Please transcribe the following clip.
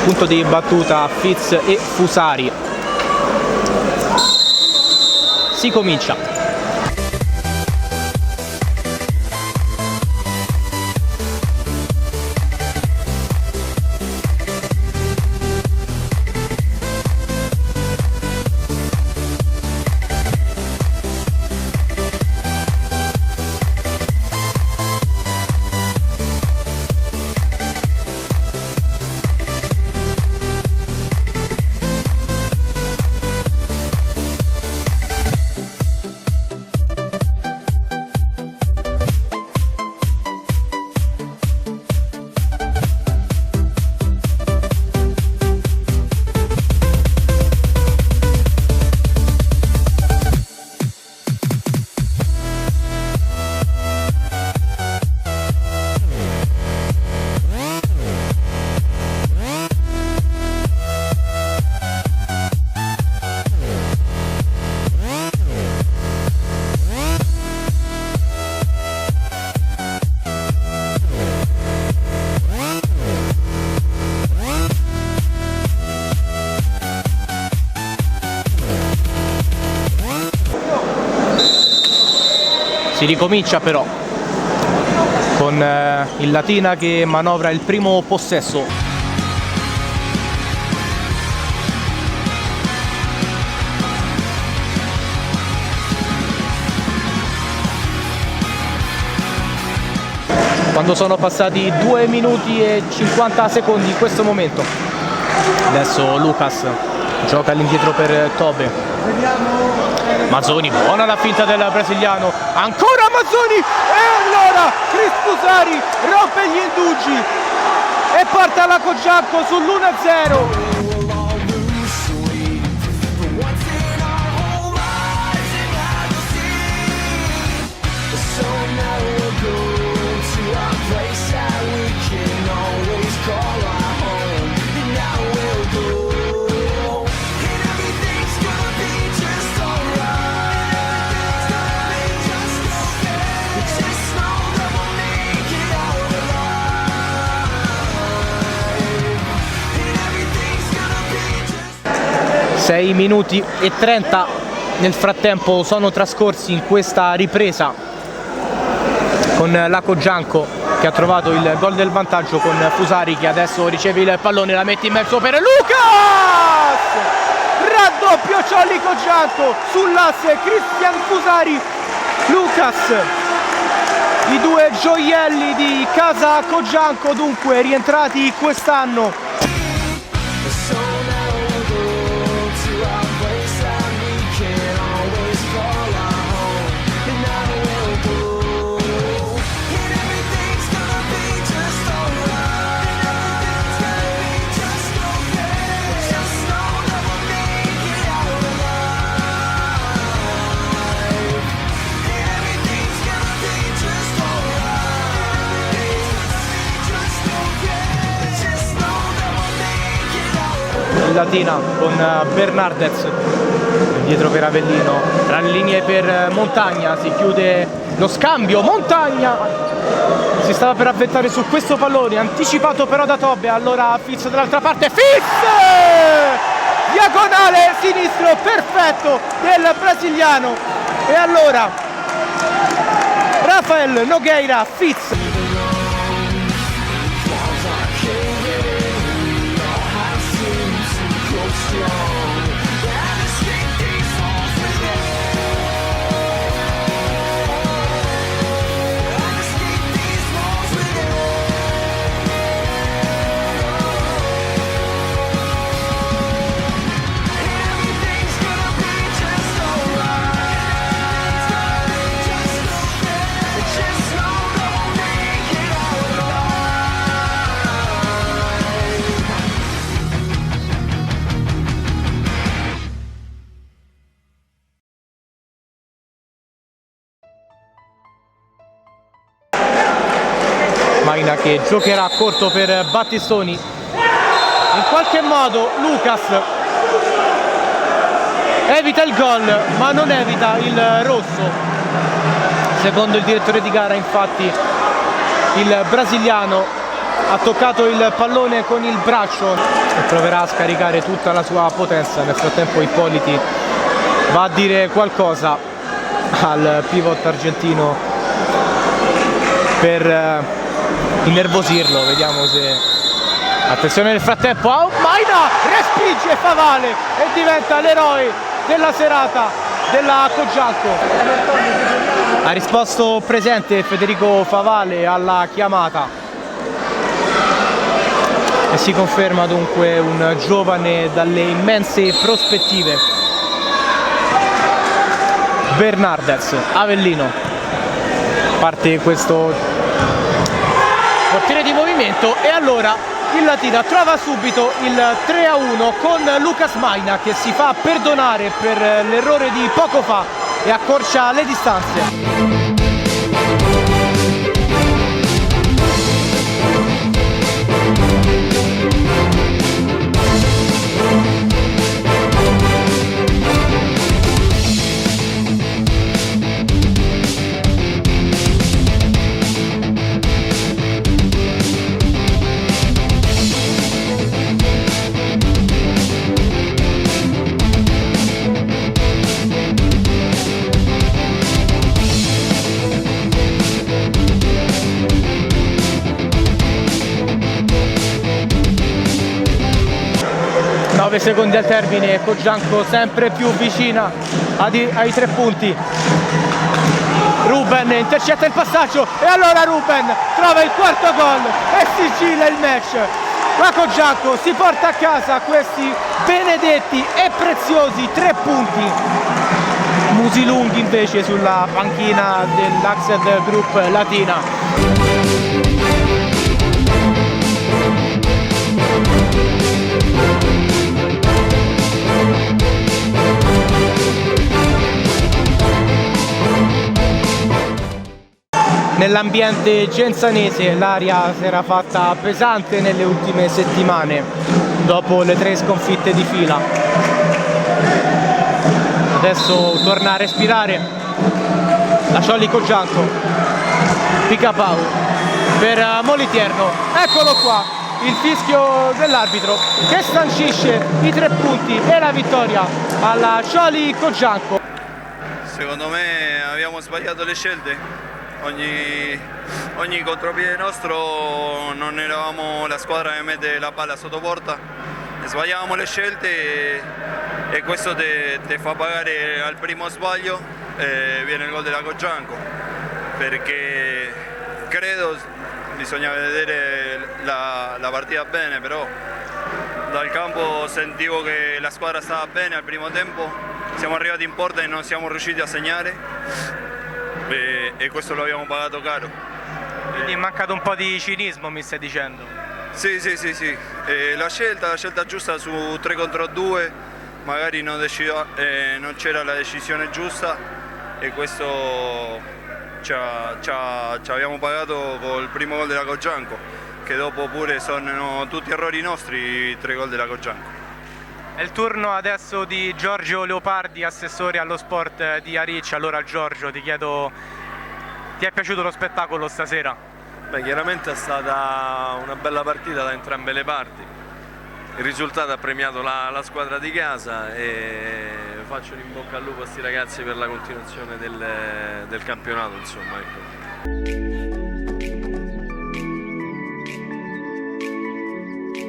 punto di battuta Fitz e Fusari. Si comincia. Si ricomincia però con il Latina che manovra il primo possesso. Quando sono passati 2 minuti e 50 secondi in questo momento. Adesso Lucas gioca all'indietro per Tobe. Mazzoni, buona la finta del brasiliano, ancora Mazzoni e allora Chris Fusari rompe gli indugi e porta la Cogianco sull'1-0. Sei minuti e 30 nel frattempo sono trascorsi in questa ripresa con la Cogianco che ha trovato il gol del vantaggio con Fusari che adesso riceve il pallone, la mette in mezzo per Lucas! Raddoppio Ciolli Cogianco sull'asse Cristian Fusari Lucas, i due gioielli di casa Cogianco dunque rientrati quest'anno. Latina con Bernardez dietro per Avellino, tra le linee per Montagna, si chiude lo scambio, Montagna si stava per avventare su questo pallone, anticipato però da Tobe, allora Fitz dall'altra parte, Fitz! Diagonale sinistro perfetto del brasiliano e allora Rafael Nogueira, Fitz. Maina che giocherà a corto per Battistoni, in qualche modo Lucas evita il gol ma non evita il rosso, secondo il direttore di gara. Infatti il brasiliano ha toccato il pallone con il braccio e proverà a scaricare tutta la sua potenza. Nel frattempo Ippoliti va a dire qualcosa al pivot argentino per innervosirlo. Vediamo se... Attenzione nel frattempo, Maina respinge Favale e diventa l'eroe della serata della Cogianco. Ha risposto presente Federico Favale alla chiamata e si conferma dunque un giovane dalle immense prospettive. Bernardez, Avellino, parte questo portiere di movimento e allora il Latina trova subito il 3-1 con Lucas Maina che si fa perdonare per l'errore di poco fa e accorcia le distanze. 9 secondi al termine, Cogianco sempre più vicina ai 3 punti. Ruben intercetta il passaggio e allora Ruben trova il quarto gol e sigilla il match. La Cogianco si porta a casa questi benedetti e preziosi 3 punti. Musilunghi invece sulla panchina dell'Axed Group Latina. Nell'ambiente genzanese l'aria si era fatta pesante nelle ultime settimane, dopo le 3 sconfitte di fila. Adesso torna a respirare la Ciolli Cogianco, Picapau per Moliterno, eccolo qua, il fischio dell'arbitro che sancisce i 3 punti e la vittoria alla Ciolli Cogianco. Secondo me abbiamo sbagliato le scelte. Ogni contropiede nostro non eravamo la squadra che mette la palla sotto porta, sbagliavamo le scelte e questo ti fa pagare al primo sbaglio e viene il gol della Cogianco, perché credo bisogna vedere la partita bene, però dal campo sentivo che la squadra stava bene al primo tempo, siamo arrivati in porta e non siamo riusciti a segnare. E questo lo abbiamo pagato caro. Quindi è mancato un po' di cinismo, mi stai dicendo? Sì. La scelta giusta su 3 contro 2, magari non c'era la decisione giusta e questo ci abbiamo pagato col primo gol della Cogianco, che dopo pure sono tutti errori nostri i 3 gol della Cogianco. È il turno adesso di Giorgio Leopardi, assessore allo sport di Ariccia. Allora Giorgio, ti chiedo, ti è piaciuto lo spettacolo stasera? Beh, chiaramente è stata una bella partita da entrambe le parti. Il risultato ha premiato la squadra di casa e faccio un in bocca al lupo a questi ragazzi per la continuazione del campionato, insomma, ecco.